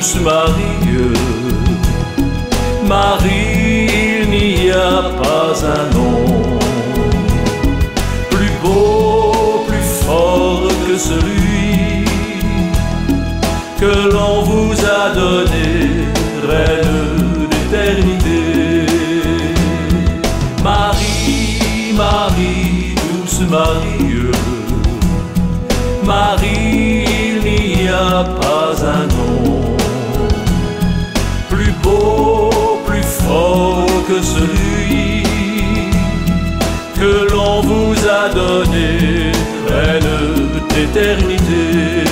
douce Marie. Marie, il n'y a pas un nom plus beau, plus fort que celui que l'on vous a donné, reine d'éternité. Marie, Marie, douce Marie, Marie, il n'y a pas un nom plus beau, plus fort que celui que l'on vous a donné, reine d'éternité.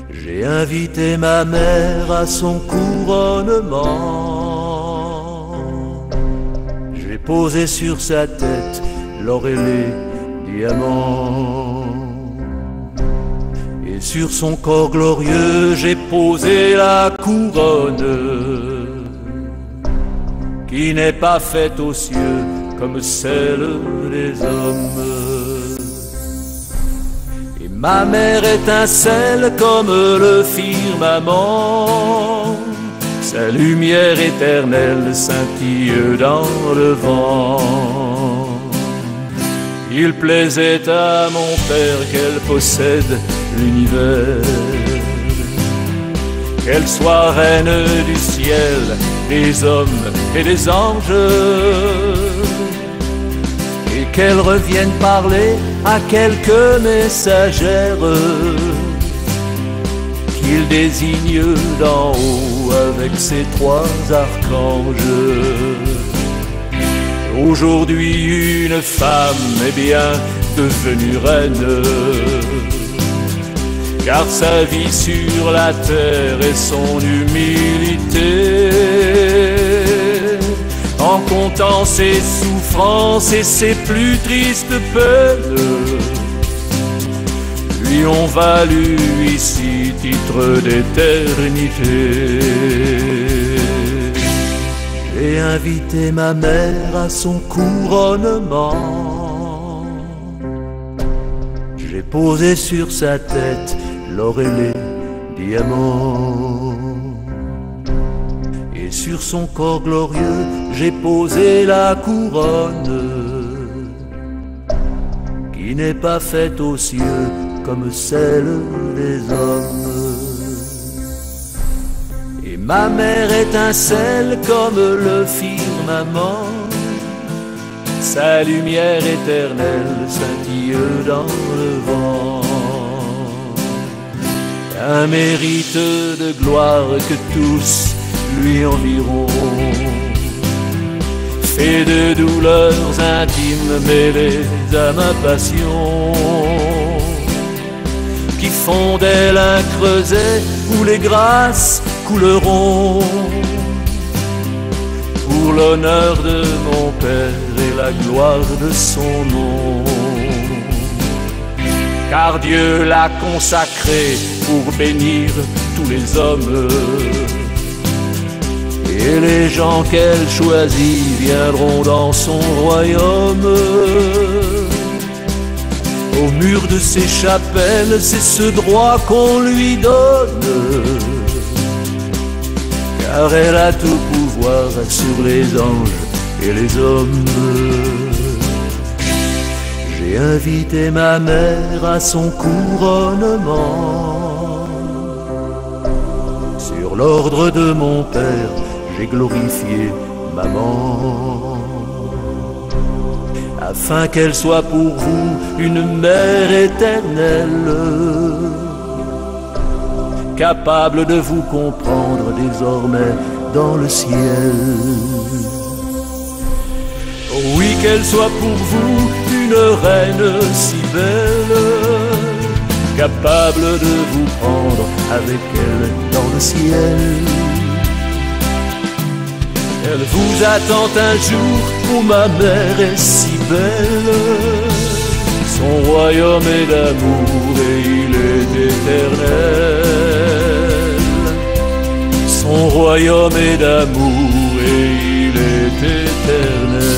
J'ai invité ma mère à son couronnement. J'ai posé sur sa tête l'or et les diamants. Et sur son corps glorieux, j'ai posé la couronne qui n'est pas faite aux cieux comme celle des hommes. Ma mère étincelle comme le firmament, sa lumière éternelle scintille dans le vent. Il plaisait à mon père qu'elle possède l'univers, qu'elle soit reine du ciel, des hommes et des anges, et qu'elle revienne parler à quelques messagères qu'il désigne d'en haut avec ses trois archanges. Aujourd'hui une femme est bien devenue reine, car sa vie sur la terre et son humilité, en comptant ses souffrances et ses plus tristes peines, lui ont valu ici titre d'éternité. J'ai invité ma mère à son couronnement. J'ai posé sur sa tête l'or et les diamants. Et sur son corps glorieux, j'ai posé la couronne qui n'est pas faite aux cieux comme celle des hommes. Et ma mère étincelle comme le firmament, sa lumière éternelle scintille dans le vent. Un mérite de gloire que tous lui environt, fait de douleurs intimes mêlées à ma passion, qui font d'elle un creuset où les grâces couleront, pour l'honneur de mon Père et la gloire de son nom. Car Dieu l'a consacré pour bénir tous les hommes, et les gens qu'elle choisit viendront dans son royaume. Au mur de ses chapelles, c'est ce droit qu'on lui donne, car elle a tout pouvoir sur les anges et les hommes. J'ai invité ma mère à son couronnement. Sur l'ordre de mon père, j'ai glorifié maman, afin qu'elle soit pour vous une mère éternelle, capable de vous comprendre désormais dans le ciel. Oh oui, qu'elle soit pour vous une reine si belle, capable de vous prendre avec elle dans le ciel. Elle vous attend un jour où ma mère est si belle. Son royaume est d'amour et il est éternel. Son royaume est d'amour et il est éternel.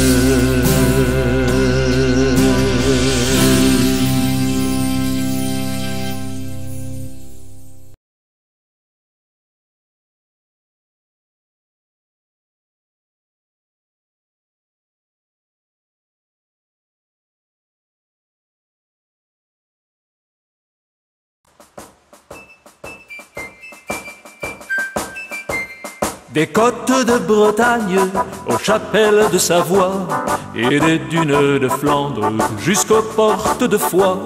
Des côtes de Bretagne aux chapelles de Savoie et des dunes de Flandre jusqu'aux portes de Foix,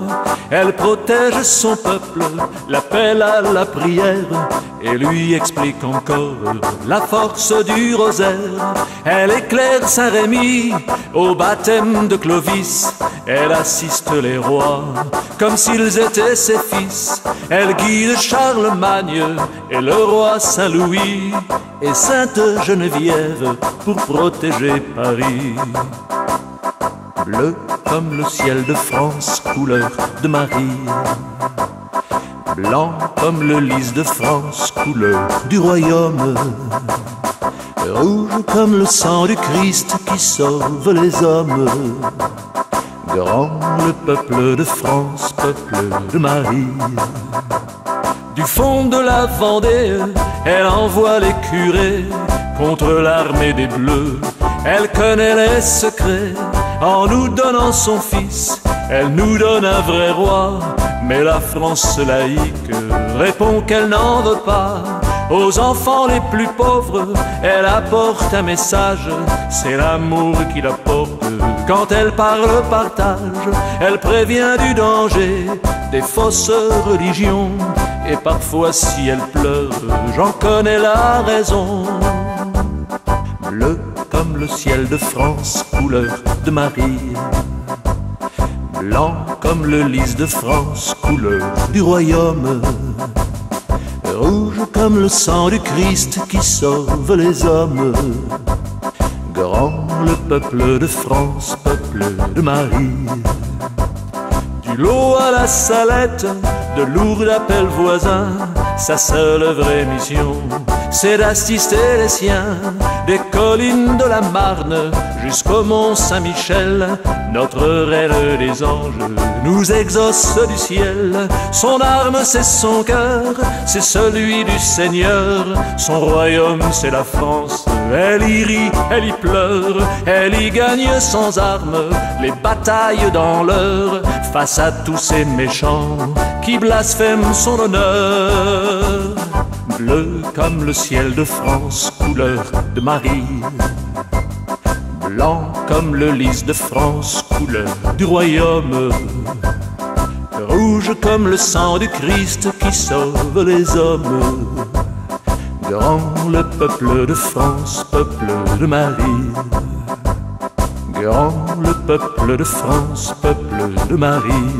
elle protège son peuple, l'appelle à la prière et lui explique encore la force du rosaire. Elle éclaire Saint-Rémy au baptême de Clovis, elle assiste les rois comme s'ils étaient ses fils. Elle guide Charlemagne et le roi Saint-Louis et Sainte Geneviève pour protéger Paris. Bleu comme le ciel de France, couleur de Marie. Blanc comme le lys de France, couleur du royaume. Rouge comme le sang du Christ qui sauve les hommes. Grand le peuple de France, peuple de Marie. Du fond de la Vendée, elle envoie les curés contre l'armée des Bleus. Elle connaît les secrets en nous donnant son fils. Elle nous donne un vrai roi, mais la France laïque répond qu'elle n'en veut pas. Aux enfants les plus pauvres, elle apporte un message, c'est l'amour qui la porte. Quand elle parle partage, elle prévient du danger des fausses religions. Et parfois si elle pleure, j'en connais la raison. Bleu comme le ciel de France, couleur de Marie. Blanc comme le lys de France, couleur du royaume. Rouge comme le sang du Christ qui sauve les hommes. Grand le peuple de France, peuple de Marie. Du Lot à la Salette, de Lourdes à Pelvoisin, sa seule vraie mission, c'est d'assister les siens. Des collines de la Marne jusqu'au mont Saint-Michel, notre reine des anges nous exauce du ciel. Son arme c'est son cœur, c'est celui du Seigneur. Son royaume c'est la France, elle y rit, elle y pleure. Elle y gagne sans armes les batailles dans l'heure, face à tous ces méchants qui blasphèment son honneur. Bleu comme le ciel de France, couleur de Marie. Blanc comme le lys de France, couleur du royaume. Rouge comme le sang du Christ qui sauve les hommes. Grand le peuple de France, peuple de Marie. Grand le peuple de France, peuple de Marie.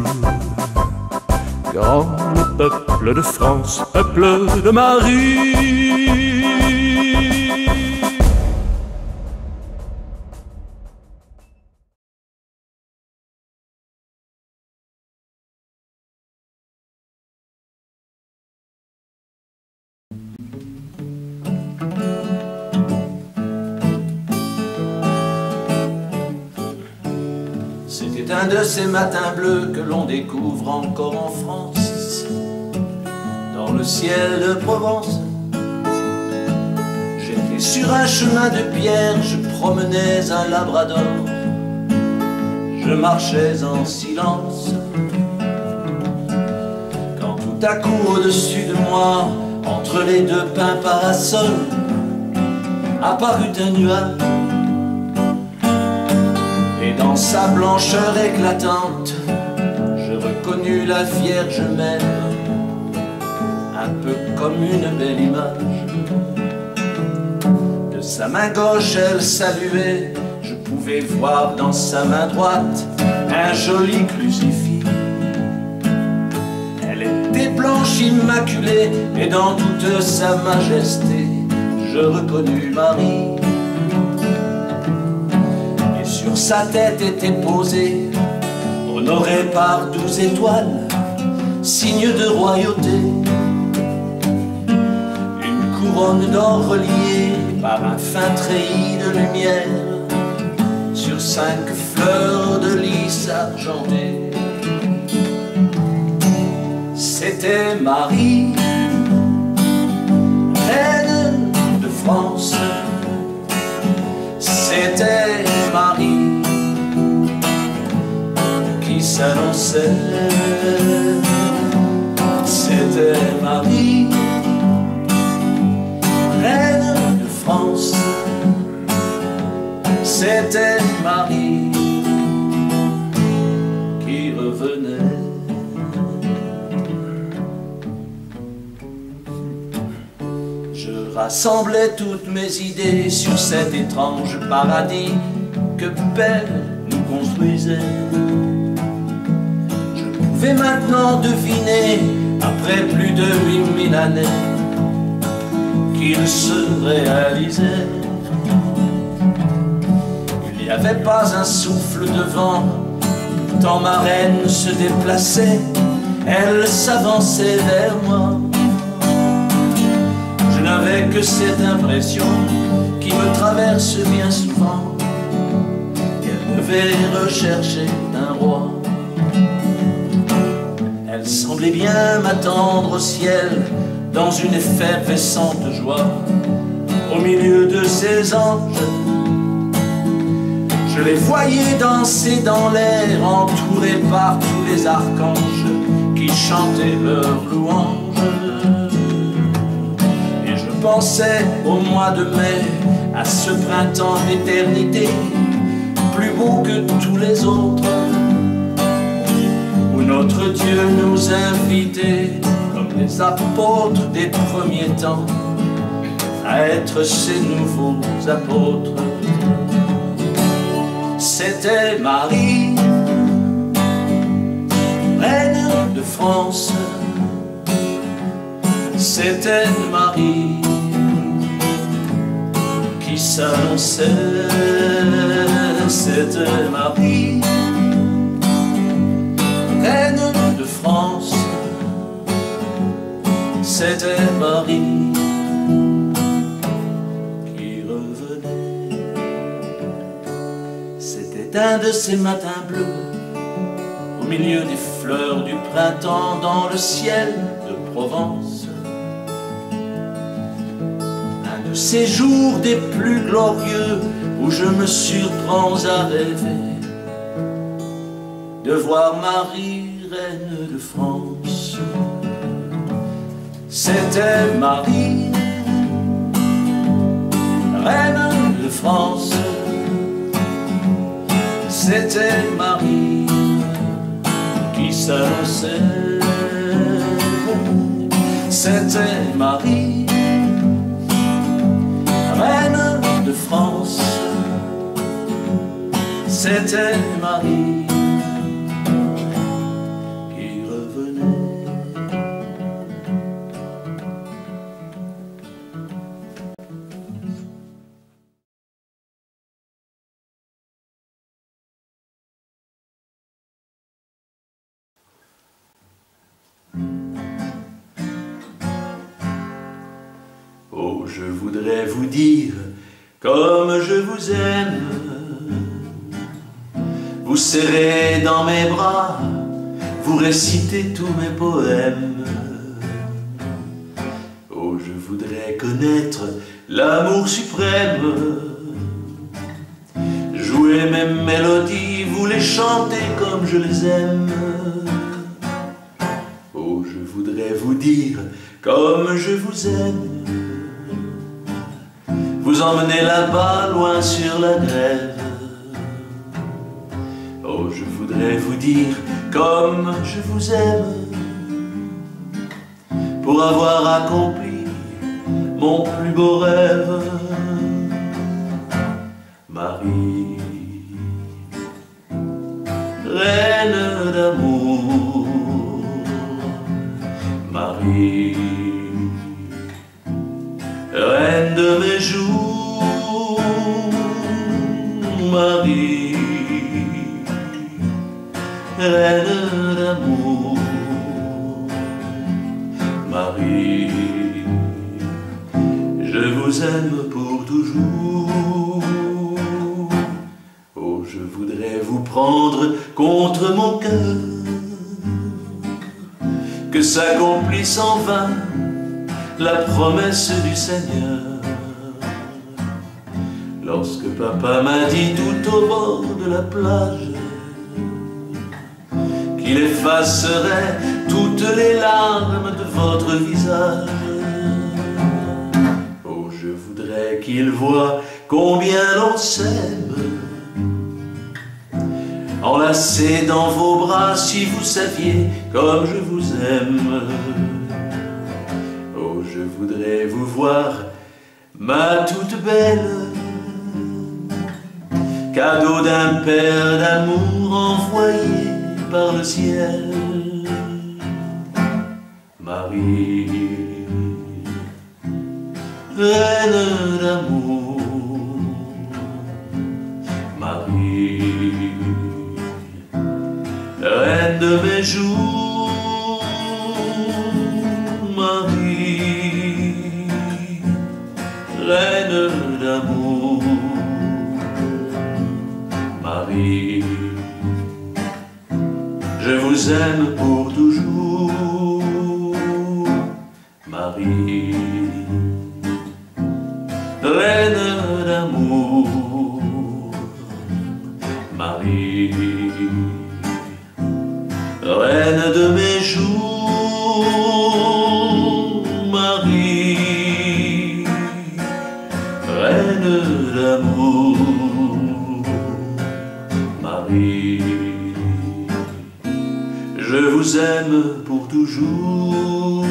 Grand le peuple de France, peuple de Marie. C'est un de ces matins bleus que l'on découvre encore en France, dans le ciel de Provence. J'étais sur un chemin de pierre, je promenais un labrador, je marchais en silence, quand tout à coup au-dessus de moi, entre les deux pins parasols, apparut un nuage. Et dans sa blancheur éclatante, je reconnus la Vierge même, un peu comme une belle image. De sa main gauche elle saluait, je pouvais voir dans sa main droite un joli crucifix. Elle était blanche immaculée, et dans toute sa majesté, je reconnus Marie. Sur sa tête était posée, honorée par 12 étoiles, signe de royauté. Une couronne d'or reliée par un fin treillis de lumière, sur 5 fleurs de lys argentées. C'était Marie, reine de France. C'était Marie qui s'annonçait. C'était Marie, reine de France. C'était Marie qui revenait. Je rassemblais toutes mes idées sur cet étrange paradis que Père nous construisait. Je pouvais maintenant deviner, après plus de 8000 années, qu'il se réalisait. Il n'y avait pas un souffle de vent, tant ma reine se déplaçait, elle s'avançait vers moi. Je n'avais que cette impression qui me traverse bien souvent, qu'elle devait rechercher un roi. Elle semblait bien m'attendre au ciel, dans une effervescente joie, au milieu de ces anges. Je les voyais danser dans l'air, entourés par tous les archanges qui chantaient leurs louanges. Je pensais au mois de mai, à ce printemps d'éternité, plus beau que tous les autres, où notre Dieu nous invitait, comme les apôtres des premiers temps, à être ses nouveaux apôtres. C'était Marie, reine de France. C'était Marie qui s'annonçait. C'était Marie, reine de France. C'était Marie qui revenait. C'était un de ces matins bleus, au milieu des fleurs du printemps, dans le ciel de Provence. Ces jours des plus glorieux où je me surprends à rêver de voir Marie, reine de France. C'était Marie, reine de France. C'était Marie qui s'annonçait. C'était Marie, reine de France. C'était Marie qui revenait. Oh, je voudrais vous dire comme je vous aime. Vous serrez dans mes bras, vous récitez tous mes poèmes. Oh, je voudrais connaître l'amour suprême. Jouez mes mélodies, vous les chantez comme je les aime. Oh, je voudrais vous dire comme je vous aime. Vous emmenez là-bas, loin sur la grève. Oh, je voudrais vous dire comme je vous aime, pour avoir accompli mon plus beau rêve. Marie, reine d'amour, Marie, reine de mes jours, Marie, reine d'amour, Marie, je vous aime pour toujours. Oh, je voudrais vous prendre contre mon cœur, que s'accomplisse en vain la promesse du Seigneur. Lorsque papa m'a dit tout au bord de la plage qu'il effacerait toutes les larmes de votre visage. Oh, je voudrais qu'il voie combien l'on s'aime, enlacé dans vos bras, si vous saviez comme je vous aime. Oh, je voudrais vous voir, ma toute belle, cadeau d'un père d'amour envoyé par le ciel. Marie, reine d'amour, Marie, reine de mes jours, Marie, reine d'amour, Marie, je vous aime pour toujours. Marie, reine d'amour, Marie, reine de mes jours, Marie, reine d'amour, Marie, je vous aime pour toujours.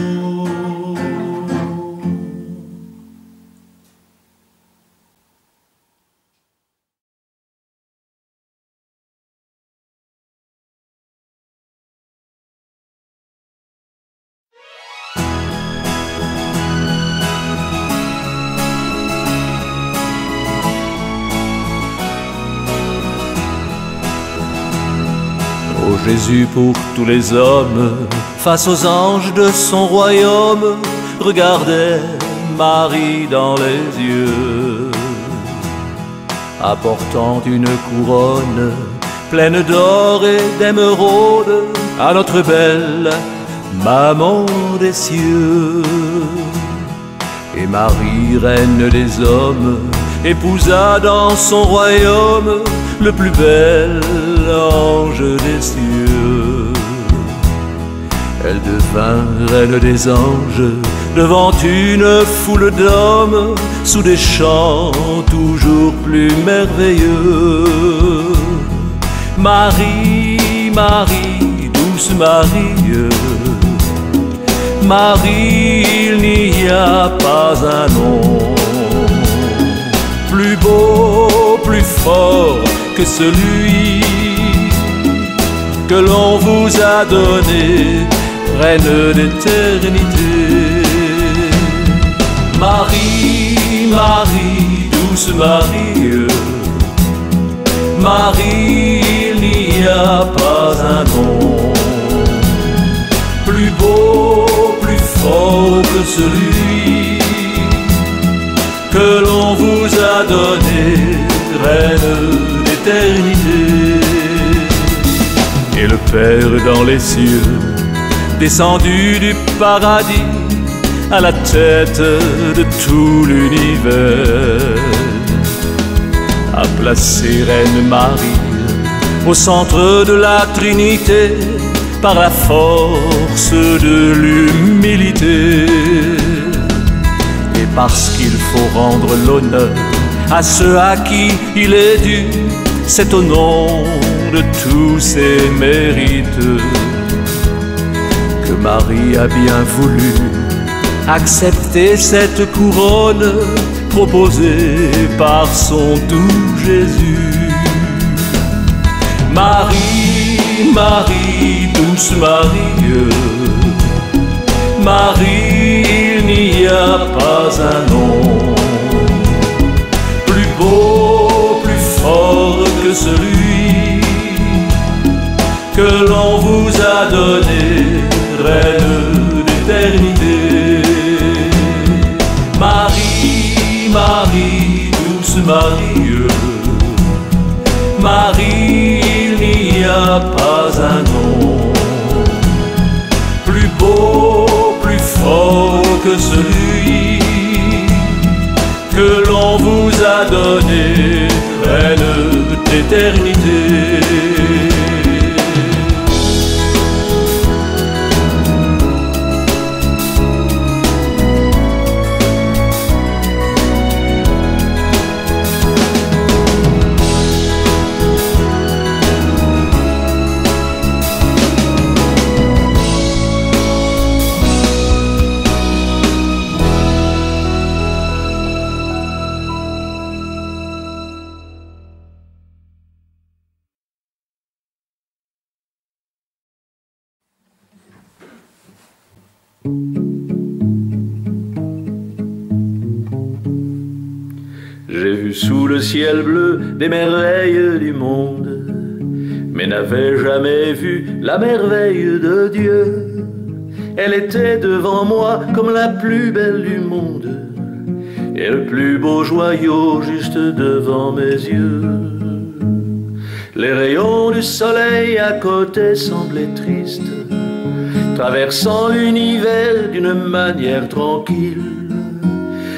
Ô Jésus, pour tous les hommes, face aux anges de son royaume, regardait Marie dans les yeux, apportant une couronne pleine d'or et d'émeraude à notre belle maman des cieux. Et Marie, reine des hommes, épousa dans son royaume le plus bel ange des cieux. Elle devint reine des anges devant une foule d'hommes, sous des chants toujours plus merveilleux. Marie, Marie, douce Marie, Marie, il n'y a pas un nom plus beau, plus fort que celui que l'on vous a donné, reine d'éternité. Marie, Marie, douce Marie, Marie, il n'y a pas un nom plus beau, plus fort que celui que l'on vous a donné, reine d'éternité. le Père dans les cieux, descendu du paradis à la tête de tout l'univers, a placé Reine Marie au centre de la Trinité par la force de l'humilité. Et parce qu'il faut rendre l'honneur à ceux à qui il est dû, c'est au nom de tous ses mérites que Marie a bien voulu accepter cette couronne proposée par son doux Jésus. Marie, Marie, douce Marie, Marie, il n'y a pas un nom plus beau, plus fort que celui que l'on vous a donné, Reine d'éternité. Marie, Marie, douce Marie, Marie, il n'y a pas un nom plus beau, plus fort que celui que l'on vous a donné, Reine d'éternité. J'ai vu sous le ciel bleu des merveilles du monde, mais n'avais jamais vu la merveille de Dieu. Elle était devant moi comme la plus belle du monde, et le plus beau joyau juste devant mes yeux. Les rayons du soleil à côté semblaient tristes, traversant l'univers d'une manière tranquille.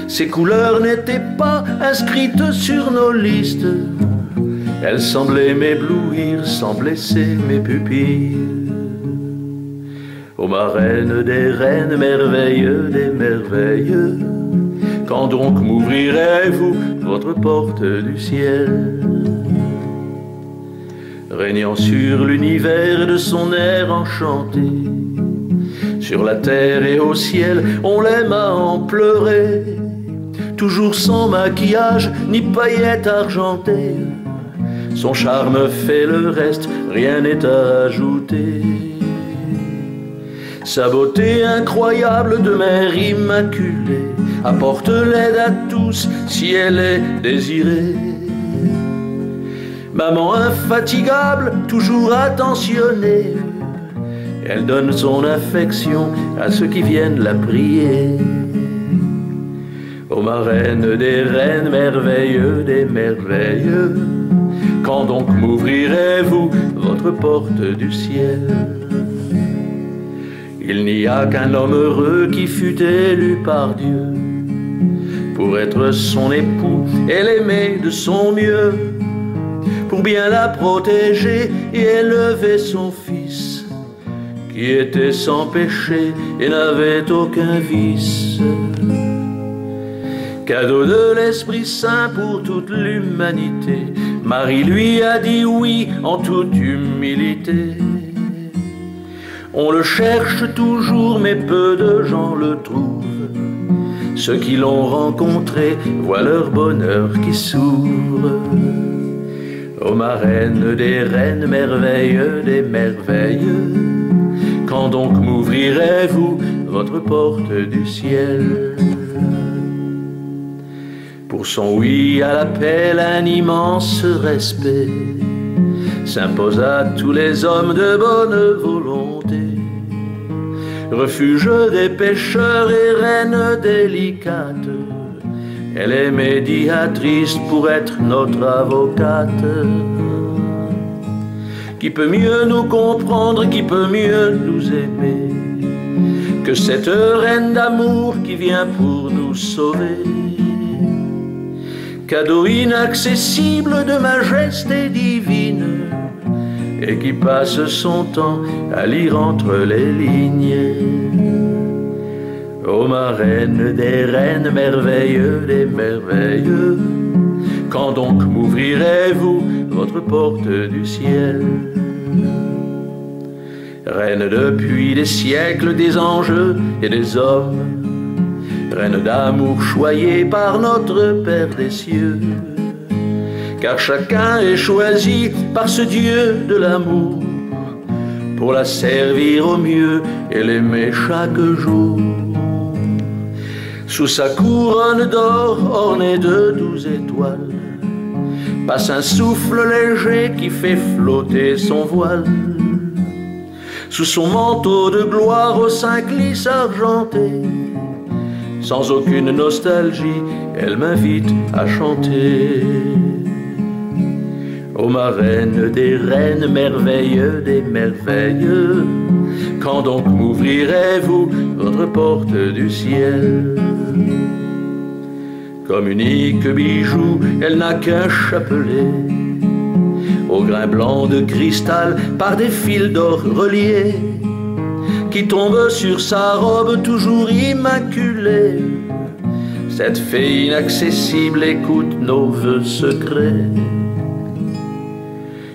Ces couleurs n'étaient pas inscrites sur nos listes, elles semblaient m'éblouir sans blesser mes pupilles. Ô ma reine des reines, merveille des merveilles, quand donc m'ouvrirez-vous votre porte du ciel? Régnant sur l'univers de son air enchanté, sur la terre et au ciel, on l'aime à en pleurer. Toujours sans maquillage ni paillettes argentées, son charme fait le reste, rien n'est à ajouter. Sa beauté incroyable de mère immaculée apporte l'aide à tous si elle est désirée. Maman infatigable, toujours attentionnée, elle donne son affection à ceux qui viennent la prier. Ô ma reine des reines, merveille des merveilles, quand donc m'ouvrirez-vous votre porte du ciel? Il n'y a qu'un homme heureux qui fut élu par Dieu pour être son époux et l'aimer de son mieux, pour bien la protéger et élever son fils qui était sans péché et n'avait aucun vice. Cadeau de l'Esprit Saint pour toute l'humanité, Marie lui a dit oui en toute humilité. On le cherche toujours mais peu de gens le trouvent, ceux qui l'ont rencontré voient leur bonheur qui s'ouvre. Ô ma reine des reines, merveille des merveilles, quand donc m'ouvrirez-vous votre porte du ciel? Pour son oui à l'appel, un immense respect s'impose à tous les hommes de bonne volonté. Refuge des pécheurs et reine délicate, elle est médiatrice pour être notre avocate. qui peut mieux nous comprendre, qui peut mieux nous aimer que cette reine d'amour qui vient pour nous sauver. Cadeau inaccessible de majesté divine, et qui passe son temps à lire entre les lignes. Ô ma reine des reines, merveilleux des merveilleux, quand donc m'ouvrirez-vous votre porte du ciel? Reine depuis des siècles des anges et des hommes, reine d'amour choyée par notre Père des cieux, car chacun est choisi par ce Dieu de l'amour pour la servir au mieux et l'aimer chaque jour. Sous sa couronne d'or ornée de 12 étoiles passe un souffle léger qui fait flotter son voile. Sous son manteau de gloire au sein glisse argenté, sans aucune nostalgie, elle m'invite à chanter. Ô ma reine des reines, merveilleux des merveilleux, quand donc m'ouvrirez-vous votre porte du ciel? Comme unique bijou, elle n'a qu'un chapelet, au grain blanc de cristal par des fils d'or reliés, qui tombe sur sa robe toujours immaculée. Cette fée inaccessible écoute nos vœux secrets.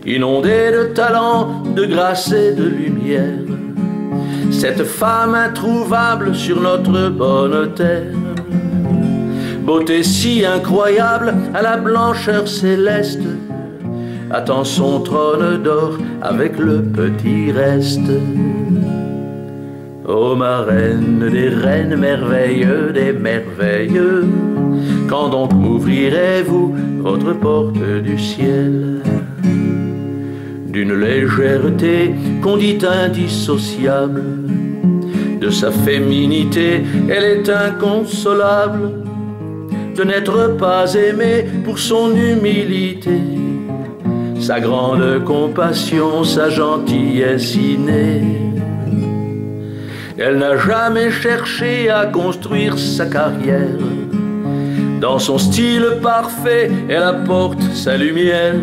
Inondée de talent, de grâce et de lumière, cette femme introuvable sur notre bonne terre, beauté si incroyable à la blancheur céleste, attend son trône d'or avec le petit reste. Ô ma reine des reines, merveilleux des merveilleux, quand donc m'ouvrirez-vous votre porte du ciel? D'une légèreté qu'on dit indissociable, de sa féminité elle est inconsolable, de n'être pas aimée pour son humilité, sa grande compassion, sa gentillesse innée. Elle n'a jamais cherché à construire sa carrière, dans son style parfait elle apporte sa lumière,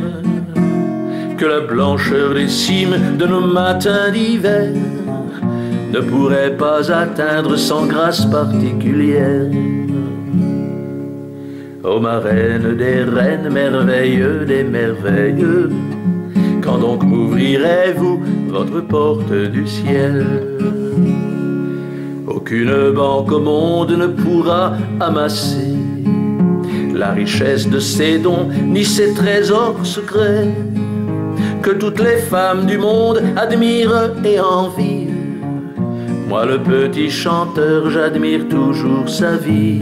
que la blancheur des cimes de nos matins d'hiver ne pourrait pas atteindre sans grâce particulière. Ô ma reine des reines, merveilleux des merveilleux, quand donc m'ouvrirez-vous votre porte du ciel? Aucune banque au monde ne pourra amasser la richesse de ses dons, ni ses trésors secrets, que toutes les femmes du monde admirent et envient. Moi le petit chanteur, j'admire toujours sa vie.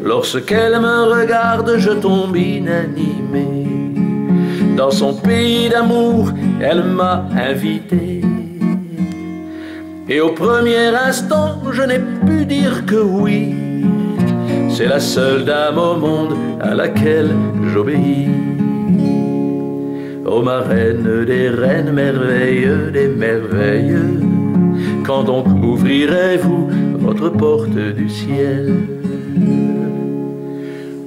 Lorsqu'elle me regarde, je tombe inanimé. Dans son pays d'amour, elle m'a invité. Et au premier instant, je n'ai pu dire que oui. C'est la seule dame au monde à laquelle j'obéis. Ô ma reine des reines, merveilleux des merveilleux, quand donc m'ouvrirez-vous votre porte du ciel?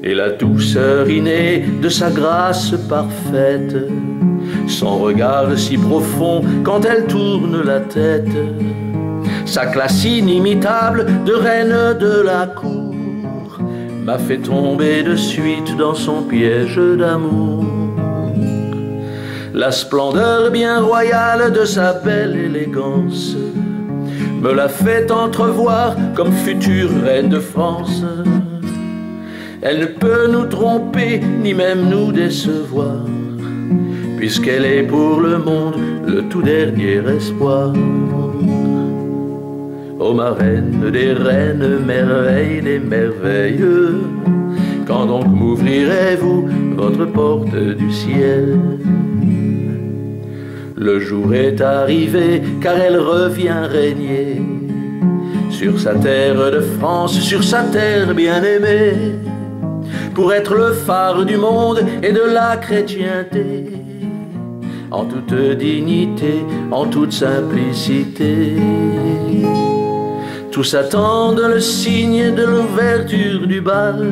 Et la douceur innée de sa grâce parfaite, son regard si profond quand elle tourne la tête, sa classe inimitable de reine de la cour, m'a fait tomber de suite dans son piège d'amour. La splendeur bien royale de sa belle élégance me l'a fait entrevoir comme future reine de France. Elle ne peut nous tromper, ni même nous décevoir, puisqu'elle est pour le monde le tout dernier espoir. Ô ma reine des reines, merveille des merveilleux, quand donc m'ouvrirez-vous votre porte du ciel? Le jour est arrivé, car elle revient régner sur sa terre de France, sur sa terre bien-aimée, pour être le phare du monde et de la chrétienté, en toute dignité, en toute simplicité. Tous attendent le signe de l'ouverture du bal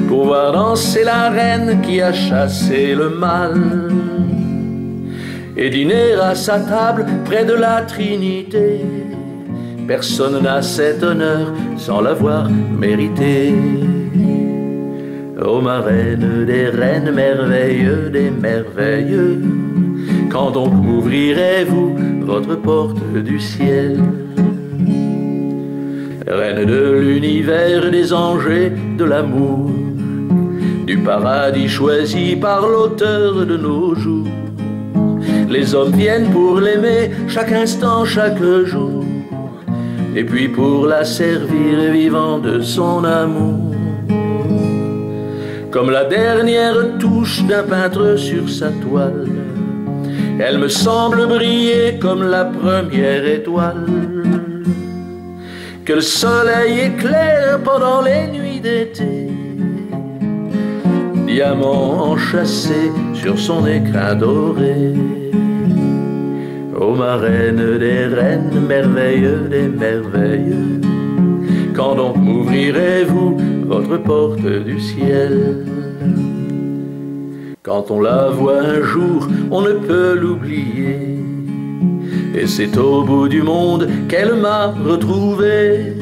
pour voir danser la reine qui a chassé le mal et dîner à sa table près de la Trinité. Personne n'a cet honneur sans l'avoir mérité. Ô ma reine des reines, merveilleux des merveilleux, quand donc m'ouvrirez-vous votre porte du ciel? Reine de l'univers, des anges et de l'amour, du paradis choisi par l'auteur de nos jours. Les hommes viennent pour l'aimer chaque instant, chaque jour, et puis pour la servir vivant de son amour. Comme la dernière touche d'un peintre sur sa toile, elle me semble briller comme la première étoile que le soleil éclaire pendant les nuits d'été, diamant enchâssé sur son écrin doré. Ô ma reine des reines, merveilleux des merveilleux, quand donc m'ouvrirez-vous votre porte du ciel? Quand on la voit un jour, on ne peut l'oublier, et c'est au bout du monde qu'elle m'a retrouvé.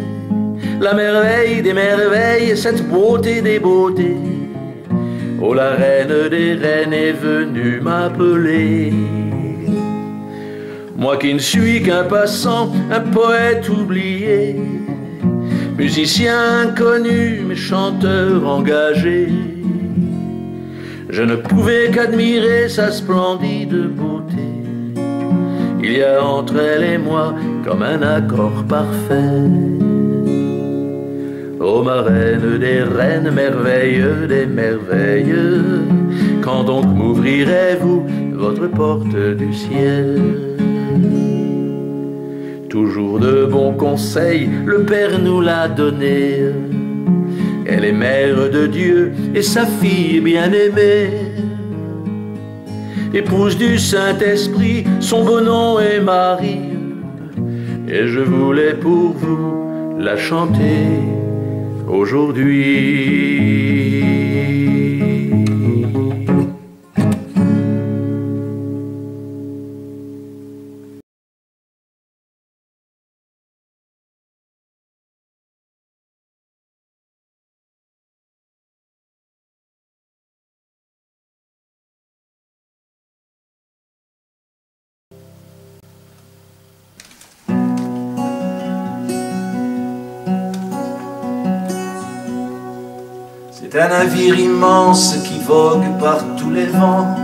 La merveille des merveilles, cette beauté des beautés, oh la reine des reines est venue m'appeler. Moi qui ne suis qu'un passant, un poète oublié, musicien inconnu, mais chanteur engagé, je ne pouvais qu'admirer sa splendide beauté. Il y a entre elle et moi comme un accord parfait. Ô ma reine des reines, merveilleux des merveilleux, quand donc m'ouvrirez-vous votre porte du ciel? Toujours de bons conseils, le Père nous l'a donné. Elle est mère de Dieu et sa fille bien-aimée, épouse du Saint-Esprit, son beau nom est Marie. Et je voulais pour vous la chanter aujourd'hui. C'est un navire immense qui vogue par tous les vents,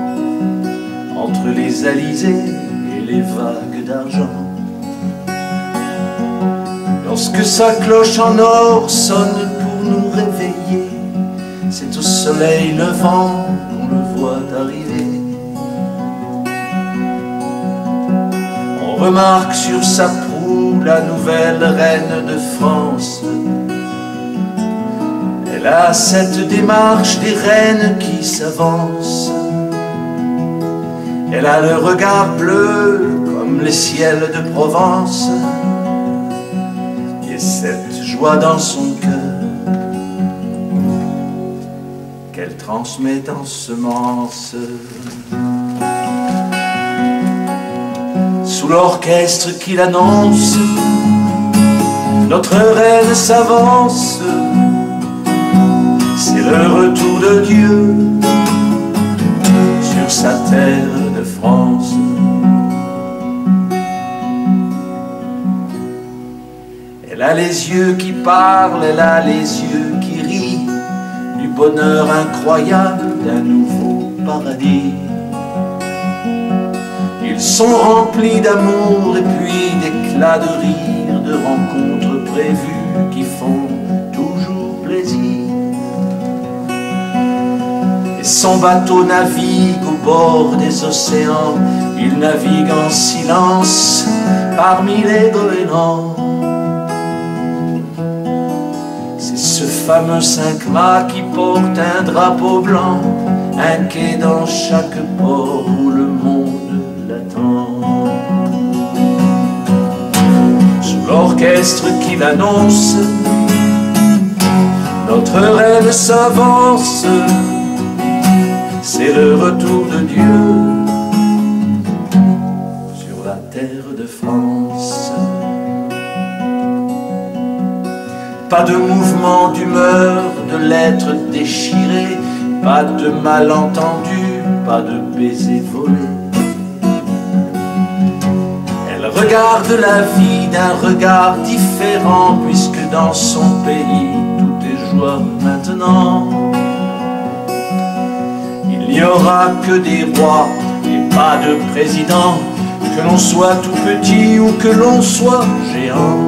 entre les alizés et les vagues d'argent. Lorsque sa cloche en or sonne pour nous réveiller, c'est au soleil levant qu'on le voit arriver. On remarque sur sa proue la nouvelle reine de France. Elle a cette démarche des reines qui s'avancent. Elle a le regard bleu comme les ciels de Provence, et cette joie dans son cœur qu'elle transmet en semences. Sous l'orchestre qui l'annonce, notre reine s'avance. C'est le retour de Dieu sur sa terre de France. Elle a les yeux qui parlent, elle a les yeux qui rient, du bonheur incroyable d'un nouveau paradis. Ils sont remplis d'amour et puis d'éclats de rire, de rencontres prévues qui font toujours plaisir. Son bateau navigue au bord des océans, il navigue en silence parmi les goélands. C'est ce fameux 5 mâts qui porte un drapeau blanc, un quai dans chaque port où le monde l'orchestre qui l'annonce, notre reine s'avance, c'est le retour de Dieu sur la terre de France. Pas de mouvement d'humeur, de lettres déchirées, pas de malentendus, pas de baisers volés. Elle regarde la vie d'un regard différent, puisque dans son pays tout est joie maintenant. Il n'y aura que des rois et pas de président, que l'on soit tout petit ou que l'on soit géant.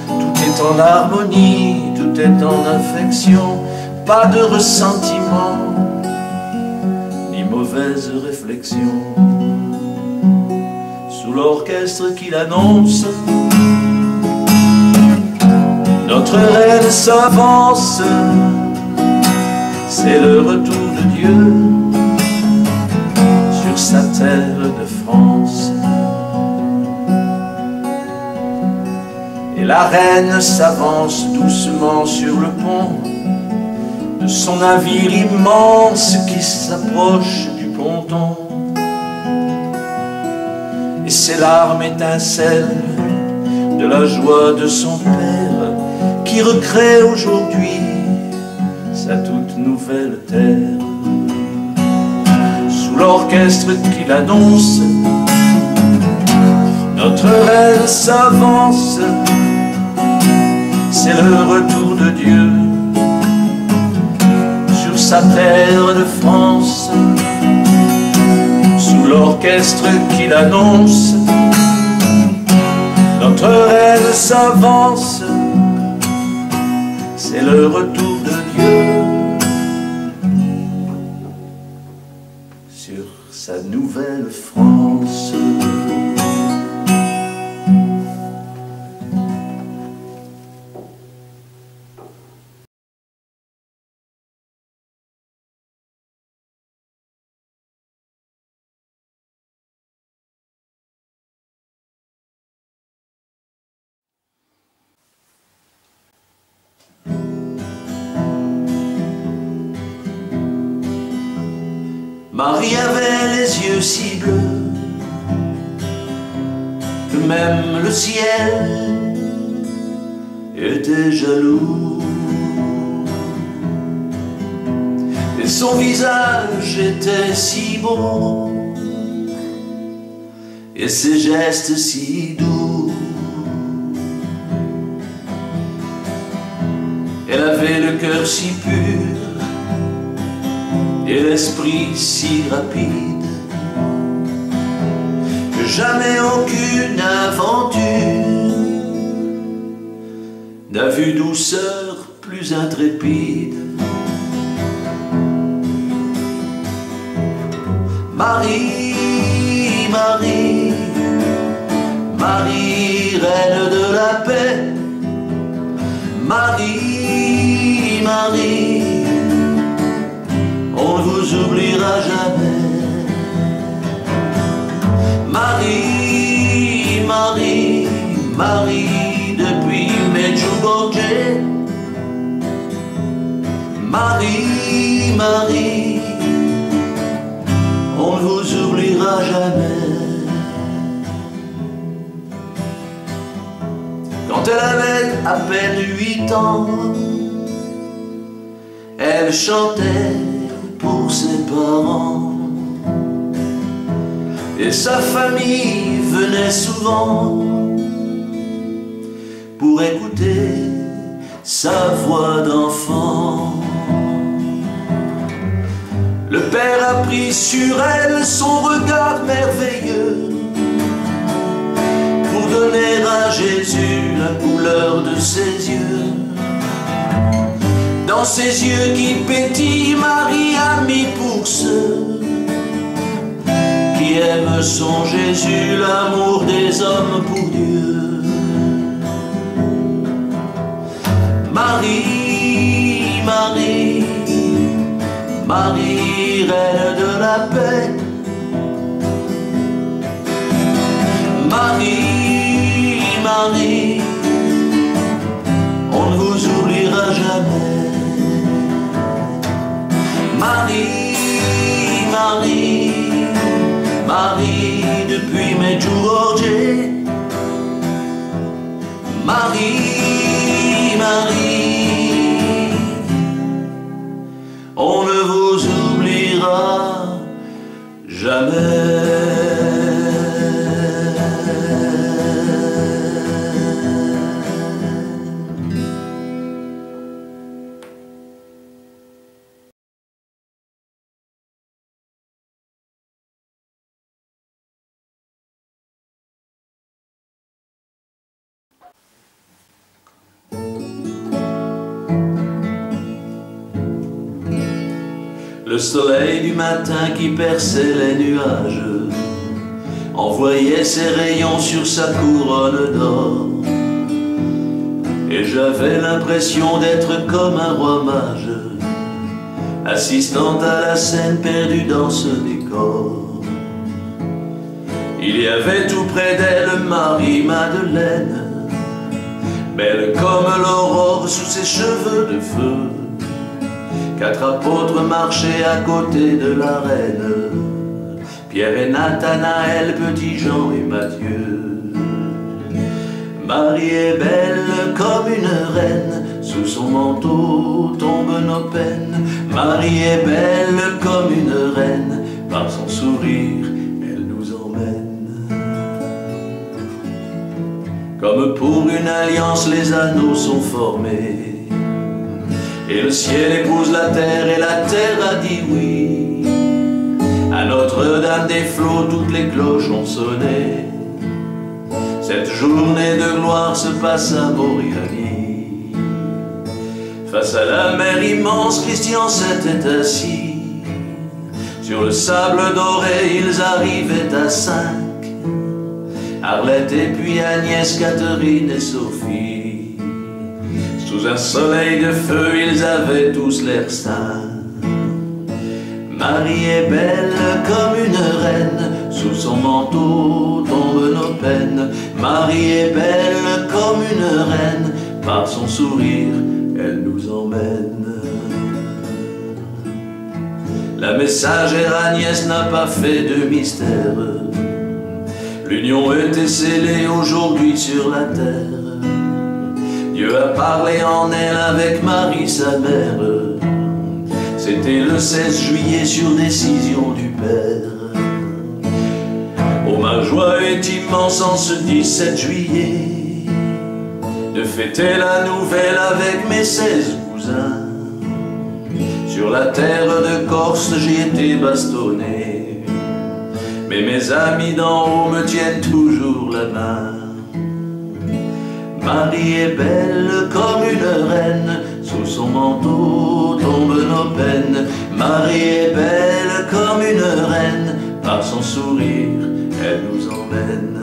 Tout est en harmonie, tout est en affection, pas de ressentiment, ni mauvaise réflexion. Sous l'orchestre qui l'annonce, notre reine s'avance, c'est le retour de Dieu sur sa terre de France. Et la reine s'avance doucement sur le pont de son navire immense qui s'approche du ponton. Et ses larmes étincellent de la joie de son père qui recrée aujourd'hui sa toute nouvelle terre. Sous l'orchestre qui l'annonce, notre reine s'avance, c'est le retour de Dieu sur sa terre de France. Sous l'orchestre qui l'annonce, notre reine s'avance, c'est le retour de Dieu sur sa nouvelle France. Marie avait les yeux si bleus que même le ciel était jaloux. Et son visage était si beau et ses gestes si doux. Elle avait le cœur si pur et l'esprit si rapide que jamais aucune aventure n'a vu douceur plus intrépide. Marie, Marie, Marie, reine de la paix. Marie, Marie, on ne vous oubliera jamais. Marie, Marie, Marie, depuis Medjugorje. Marie, Marie, on ne vous oubliera jamais. Quand elle avait à peine 8 ans, elle chantait pour ses parents. Et sa famille venait souvent pour écouter sa voix d'enfant. Le père a pris sur elle son regard merveilleux pour donner à Jésus la couleur de ses yeux. Dans ses yeux qui pétillent, Marie a mis pour ceux qui aiment son Jésus l'amour des hommes pour Dieu. Marie, Marie, Marie, reine de la paix. Marie, Marie, on ne vous oubliera jamais. Marie, Marie, Marie, depuis Medjugorje. Marie, Marie, on ne vous oubliera jamais. Le soleil du matin qui perçait les nuages envoyait ses rayons sur sa couronne d'or. Et j'avais l'impression d'être comme un roi mage, assistant à la scène perdue dans ce décor. Il y avait tout près d'elle Marie-Madeleine, belle comme l'aurore sous ses cheveux de feu. 4 apôtres marchaient à côté de la reine, Pierre et Nathanaël, petit Jean et Matthieu. Marie est belle comme une reine, sous son manteau tombent nos peines. Marie est belle comme une reine, par son sourire elle nous emmène. Comme pour une alliance les anneaux sont formés, et le ciel épouse la terre et la terre a dit oui. À Notre-Dame des flots toutes les cloches ont sonné. Cette journée de gloire se passe à Moriani. Face à la mer immense, Christian s'était assis. Sur le sable doré, ils arrivaient à 5. Arlette et puis Agnès, Catherine et Sophie. Sous un soleil de feu, ils avaient tous l'air saints. Marie est belle comme une reine, sous son manteau tombent nos peines. Marie est belle comme une reine, par son sourire, elle nous emmène. La messagère Agnès n'a pas fait de mystère. L'union était scellée aujourd'hui sur la terre. Dieu a parlé en elle avec Marie sa mère. C'était le 16 juillet sur décision du Père. Oh, ma joie est immense en ce 17 juillet de fêter la nouvelle avec mes 16 cousins. Sur la terre de Corse j'ai été bastonné, mais mes amis d'en haut me tiennent toujours la main. Marie est belle comme une reine, sous son manteau tombent nos peines. Marie est belle comme une reine, par son sourire, elle nous emmène.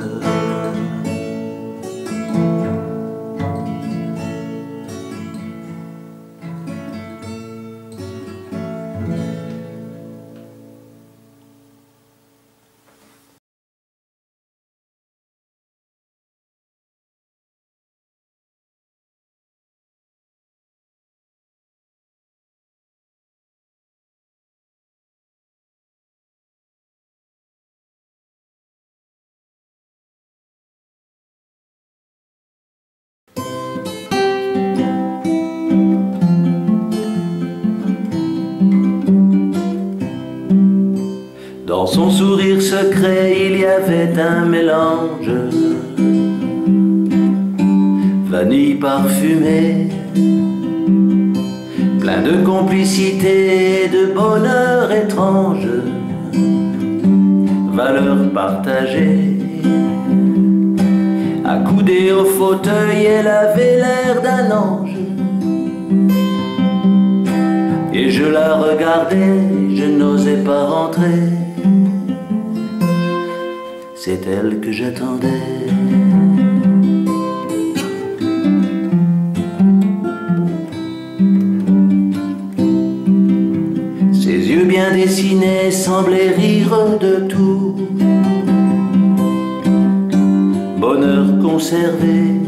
Dans son sourire secret, il y avait un mélange, vanille parfumée, plein de complicité et de bonheur étrange, valeurs partagées. Accoudée au fauteuil, elle avait l'air d'un ange, et je la regardais, je n'osais pas rentrer. C'est elle que j'attendais. Ses yeux bien dessinés semblaient rire de tout. bonheur conservé.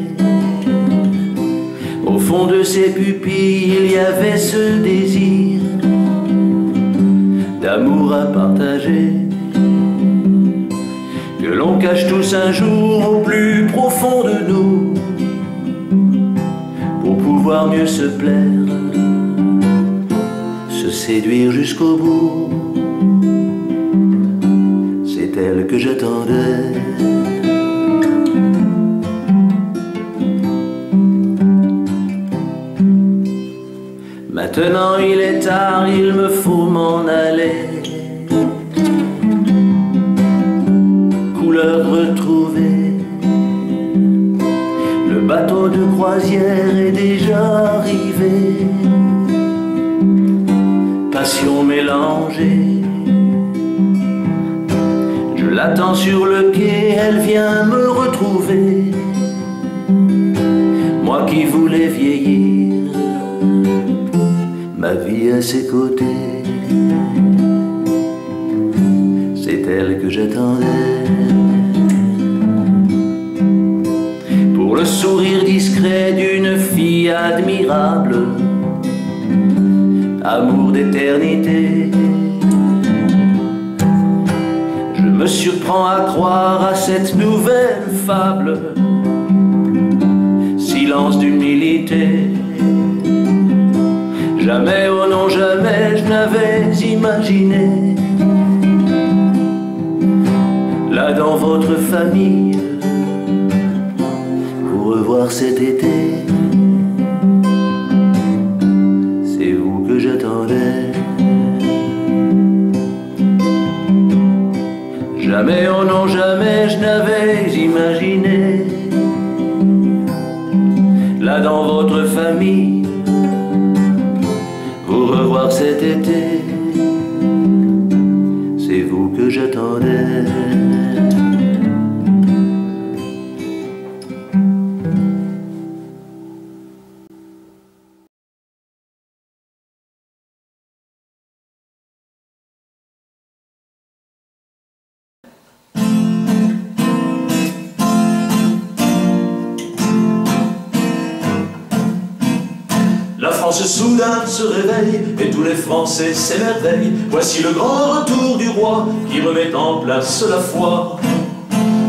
Au fond de ses pupilles, il y avait ce désir d'amour à partager, que l'on cache tous un jour au plus profond de nous, pour pouvoir mieux se plaire, se séduire jusqu'au bout. C'est elle que j'attendais. Maintenant il est tard, il me faut m'en aller. Couleur retrouvée, le bateau de croisière est déjà arrivé. Passion mélangée, je l'attends sur le quai, elle vient me retrouver. Moi qui voulais vieillir, ma vie à ses côtés, c'est elle que j'attendais. Pour le sourire discret d'une fille admirable, amour d'éternité, je me surprends à croire à cette nouvelle fable, silence d'humilité. Jamais, oh non jamais, je n'avais imaginé, là dans votre famille, vous revoir cet été. C'est vous que j'attendais. Jamais, oh non jamais, je n'avais imaginé, là dans votre famille, vous revoir cet été. C'est vous que j'attendais. La France soudain se réveille et tous les Français s'émerveillent. Voici le grand retour du roi qui remet en place la foi.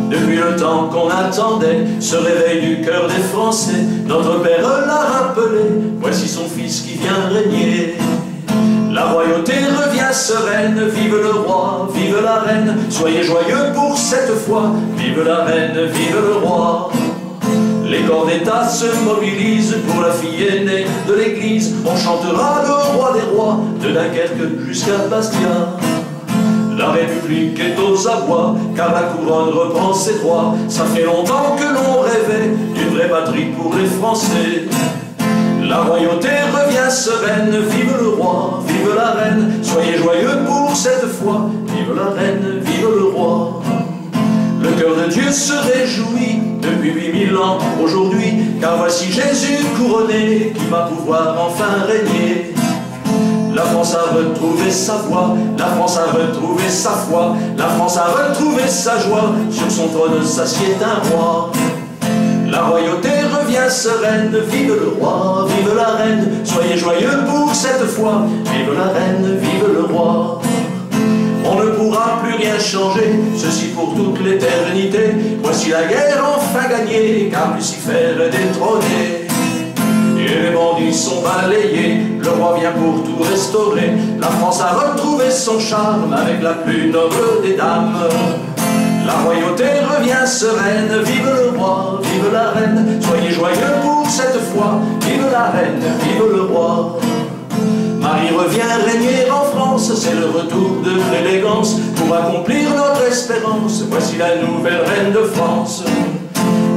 Depuis le temps qu'on attendait ce réveil du cœur des Français, notre père l'a rappelé, voici son fils qui vient régner. La royauté revient sereine, vive le roi, vive la reine, soyez joyeux pour cette fois, vive la reine, vive le roi. Les corps d'État se mobilisent pour la fille aînée de l'église. On chantera le roi des rois, de Dunkerque jusqu'à Bastia. La République est aux abois, car la couronne reprend ses droits. Ça fait longtemps que l'on rêvait d'une vraie patrie pour les Français. La royauté revient sereine, vive le roi, vive la reine. Soyez joyeux pour cette fois, vive la reine, vive le roi. Le cœur de Dieu se réjouit depuis 8000 ans aujourd'hui, car voici Jésus couronné qui va pouvoir enfin régner. La France a retrouvé sa voix, la France a retrouvé sa foi, la France a retrouvé sa joie, sur son trône s'assied un roi. La royauté revient sereine, vive le roi, vive la reine, soyez joyeux pour cette fois, vive la reine, vive le roi. On ne pourra plus rien changer, ceci pour toute l'éternité. Voici la guerre enfin gagnée, car Lucifer est détrôné. Et les bandits sont balayés, le roi vient pour tout restaurer. La France a retrouvé son charme avec la plus noble des dames. La royauté revient sereine, vive le roi, vive la reine. Soyez joyeux pour cette fois, vive la reine, vive le roi. Marie revient régner en France, c'est le retour de l'élégance pour accomplir notre espérance. Voici la nouvelle reine de France.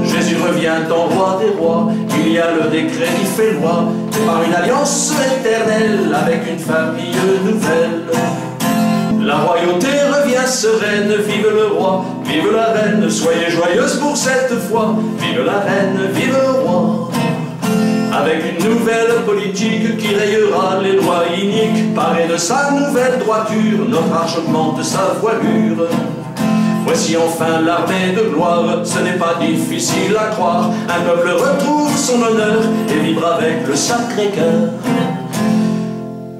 Jésus revient en roi des rois, il y a le décret qui fait loi, par une alliance éternelle avec une famille nouvelle. La royauté revient sereine, vive le roi, vive la reine, soyez joyeuse pour cette fois, vive la reine, vive le roi. Avec une nouvelle politique qui rayera les lois iniques, parée de sa nouvelle droiture, notre arche augmente sa voilure. Voici enfin l'armée de gloire, ce n'est pas difficile à croire. Un peuple retrouve son honneur et vibre avec le Sacré-Cœur.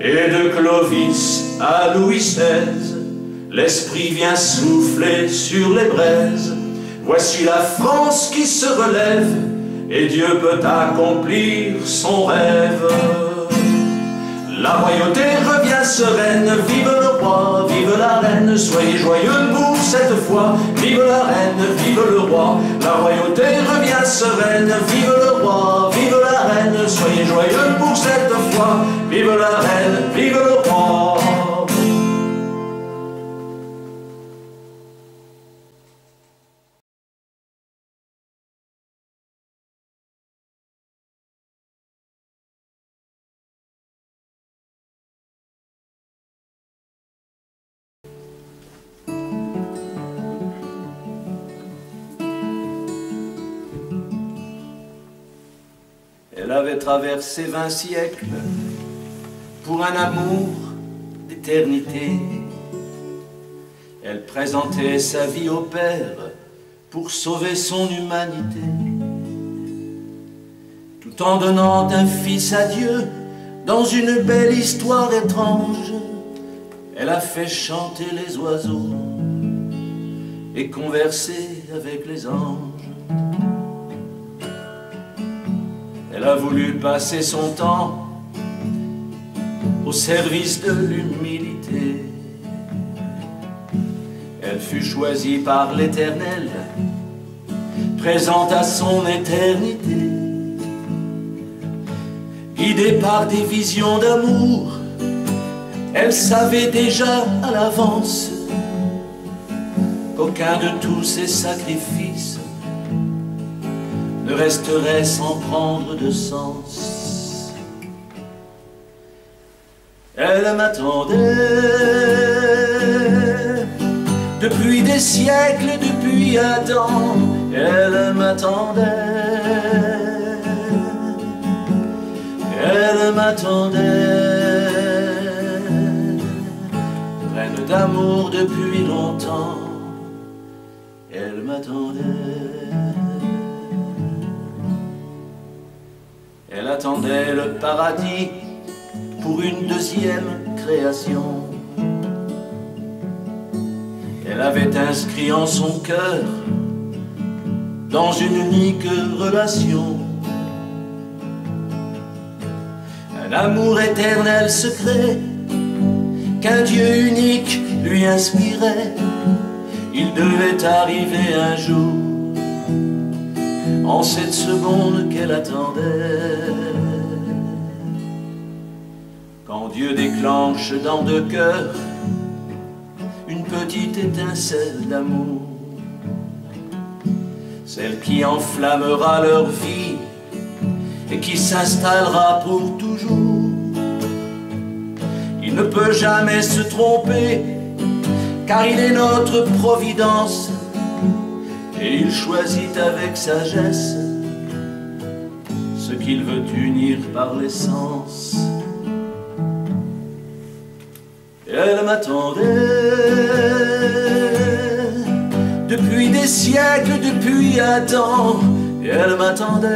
Et de Clovis à Louis XVI, l'esprit vient souffler sur les braises. Voici la France qui se relève, et Dieu peut accomplir son rêve. La royauté revient sereine, vive le roi, vive la reine, soyez joyeux pour cette fois, vive la reine, vive le roi. La royauté revient sereine, vive le roi, vive la reine, soyez joyeux pour cette fois, vive la reine, vive le roi. Elle avait traversé 20 siècles pour un amour d'éternité. Elle présentait sa vie au Père pour sauver son humanité. Tout en donnant un fils à Dieu dans une belle histoire étrange, elle a fait chanter les oiseaux et converser avec les anges. Elle a voulu passer son temps au service de l'humilité. Elle fut choisie par l'Éternel, présente à son éternité. Guidée par des visions d'amour, elle savait déjà à l'avance qu'aucun de tous ses sacrifices ne resterait sans prendre de sens. Elle m'attendait depuis des siècles, depuis Adam. Elle m'attendait, elle m'attendait, reine d'amour depuis longtemps. Elle m'attendait. Elle attendait le paradis pour une deuxième création. Elle avait inscrit en son cœur dans une unique relation un amour éternel secret qu'un Dieu unique lui inspirait. Il devait arriver un jour, en cette seconde qu'elle attendait, quand Dieu déclenche dans deux cœurs une petite étincelle d'amour, celle qui enflammera leur vie et qui s'installera pour toujours. Il ne peut jamais se tromper, car il est notre providence, et il choisit avec sagesse ce qu'il veut unir par l'essence. Elle m'attendait depuis des siècles, depuis Adam. Elle m'attendait,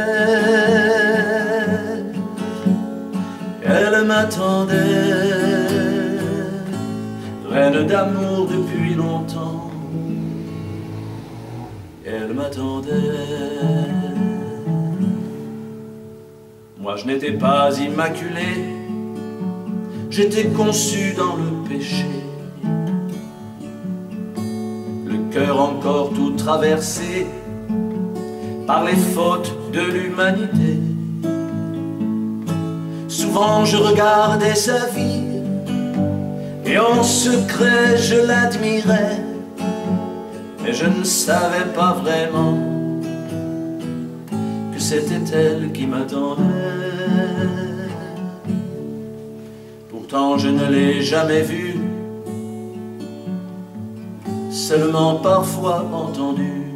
elle m'attendait, reine d'amour depuis longtemps. Elle m'attendait. Moi je n'étais pas immaculé, j'étais conçu dans le péché, le cœur encore tout traversé par les fautes de l'humanité. Souvent je regardais sa vie et en secret je l'admirais, mais je ne savais pas vraiment que c'était elle qui m'attendait. Pourtant je ne l'ai jamais vue, seulement parfois entendue.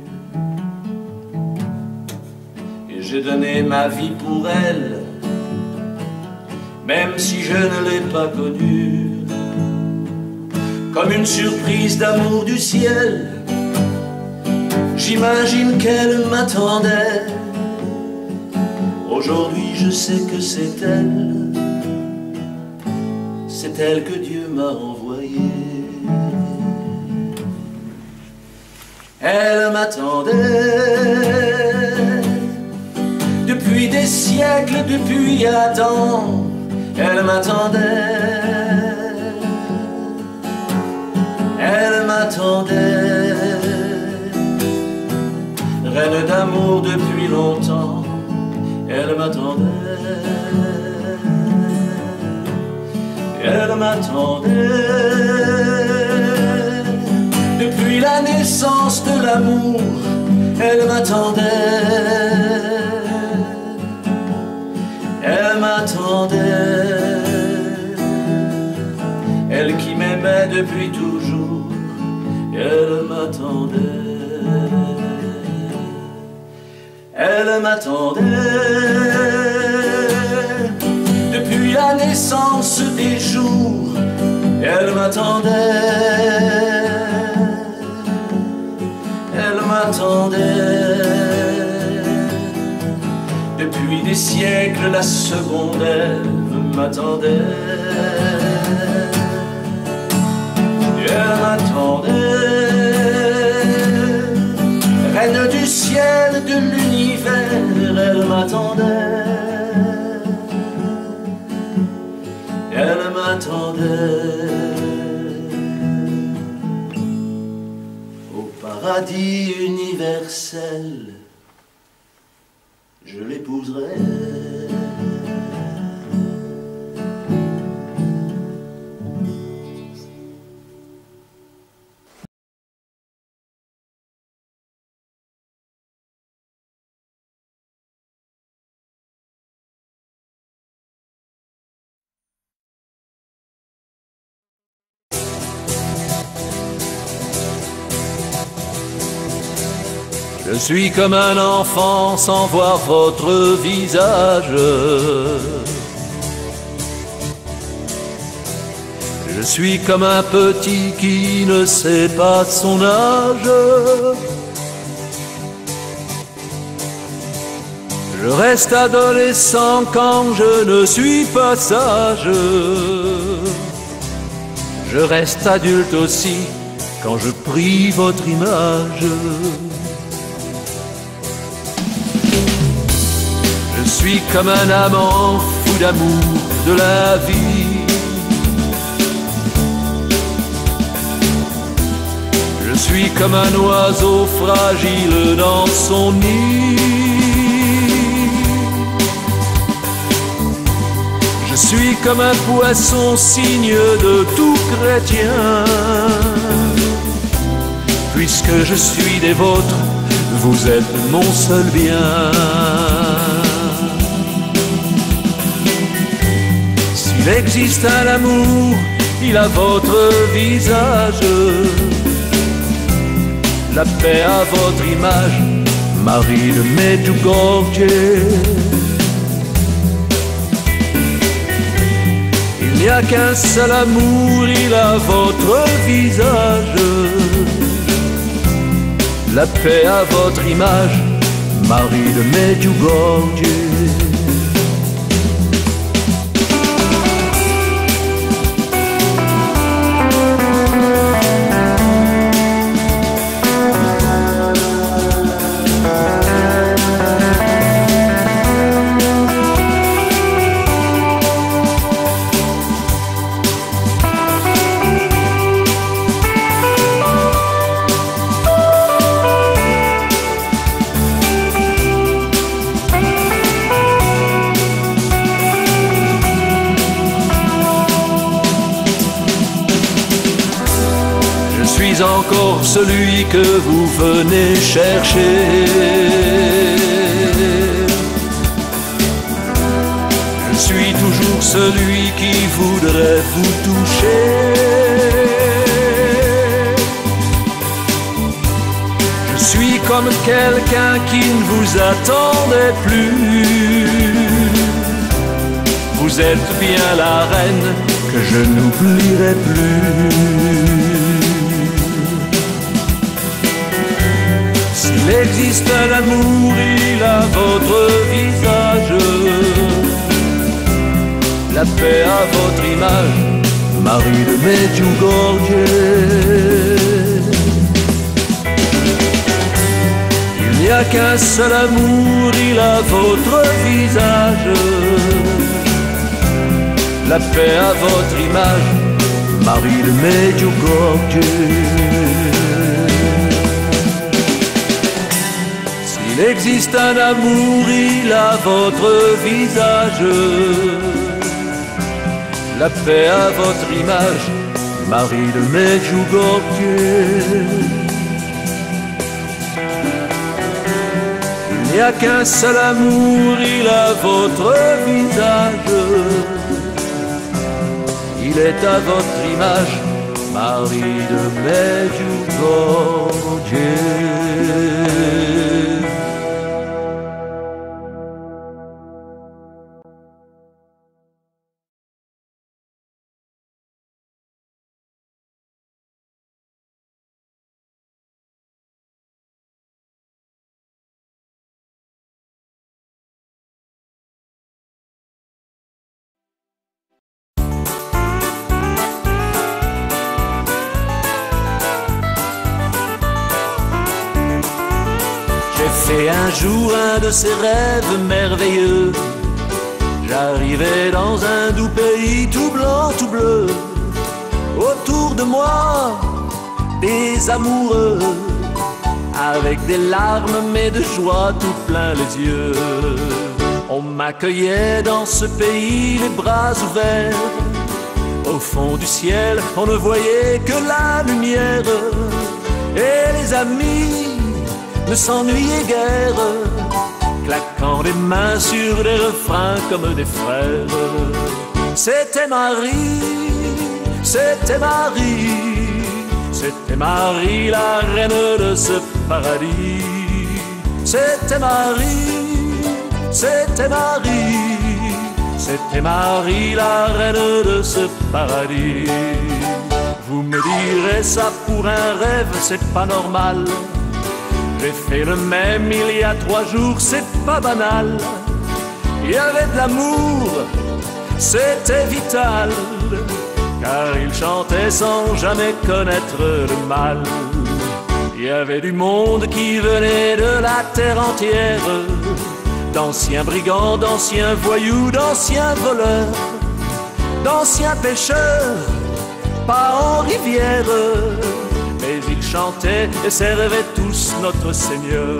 Et j'ai donné ma vie pour elle, même si je ne l'ai pas connue. Comme une surprise d'amour du ciel, J'imagine qu'elle m'attendait. Aujourd'hui je sais que c'est elle que Dieu m'a envoyée. Elle m'attendait depuis des siècles, depuis Adam. Elle m'attendait. Elle m'attendait. Reine d'amour depuis longtemps. Elle m'attendait. Elle m'attendait. Depuis la naissance de l'amour, elle m'attendait. Elle m'attendait. Elle qui m'aimait depuis toujours, elle m'attendait. Elle m'attendait. Depuis la naissance des jours, elle m'attendait. Elle m'attendait. Depuis des siècles, la seconde Ève m'attendait. Elle m'attendait. Reine du ciel, de l'univers, elle m'attendait. Elle m'attendait. Au paradis universel, je l'épouserai. Je suis comme un enfant sans voir votre visage. Je suis comme un petit qui ne sait pas son âge. Je reste adolescent quand je ne suis pas sage. Je reste adulte aussi quand je prie votre image. Je suis comme un amant fou d'amour de la vie. Je suis comme un oiseau fragile dans son nid. Je suis comme un poisson signe de tout chrétien. Puisque je suis des vôtres, vous êtes mon seul bien. S'il existe un amour, il a votre visage. La paix à votre image, Marie de Medjugorje. Il n'y a qu'un seul amour, il a votre visage. La paix à votre image, Marie de Medjugorje. Je suis encore celui que vous venez chercher. Je suis toujours celui qui voudrait vous toucher. Je suis comme quelqu'un qui ne vous attendait plus. Vous êtes bien la reine que je n'oublierai plus. Si S'il existe un amour, il a votre visage. La paix à votre image, Marie de Medjugorje. Il n'y a qu'un seul amour, il a votre visage. La paix à votre image, Marie de Medjugorje. S'il existe un amour, il a votre visage. La paix à votre image, Marie de Medjugorje. Il n'y a qu'un seul amour, il a votre visage. Il est à votre image, Marie de Medjugorje. J'ai fait un jour un de ces rêves merveilleux. J'arrivais dans un doux pays tout blanc, tout bleu. Autour de moi, des amoureux, avec des larmes mais de joie tout plein les yeux. On m'accueillait dans ce pays les bras ouverts. Au fond du ciel, on ne voyait que la lumière. Et les amis ne s'ennuyaient guère, claquant les mains sur des refrains comme des frères. C'était Marie, c'était Marie, c'était Marie, la reine de ce paradis. C'était Marie, c'était Marie, c'était Marie, la reine de ce paradis. Vous me direz ça pour un rêve, c'est pas normal. J'ai fait le même il y a 3 jours, c'est pas banal. Il y avait de l'amour, c'était vital, car il chantait sans jamais connaître le mal. Il y avait du monde qui venait de la terre entière, d'anciens brigands, d'anciens voyous, d'anciens voleurs, d'anciens pêcheurs, pas en rivière. Mais ils chantaient et servaient tous notre Seigneur.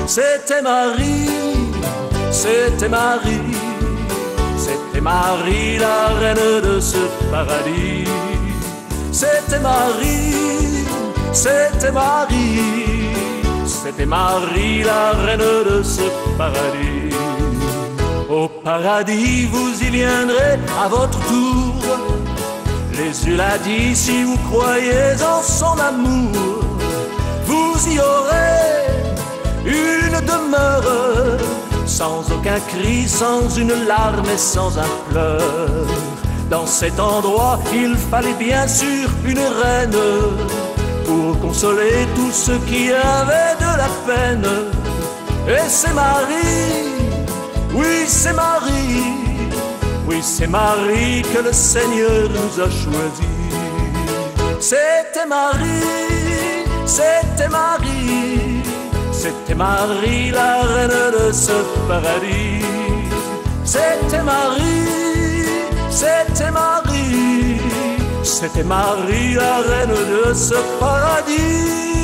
C'était Marie, c'était Marie, c'était Marie, la reine de ce paradis. C'était Marie, c'était Marie, c'était Marie, la reine de ce paradis. Au paradis, vous y viendrez à votre tour. Jésus l'a dit, si vous croyez en son amour, vous y aurez une demeure, sans aucun cri, sans une larme et sans un pleur. Dans cet endroit, il fallait bien sûr une reine, pour consoler tous ceux qui avaient de la peine. Et c'est Marie, oui c'est Marie, oui, c'est Marie que le Seigneur nous a choisis. C'était Marie, c'était Marie, c'était Marie, la reine de ce paradis. C'était Marie, c'était Marie, c'était Marie, la reine de ce paradis.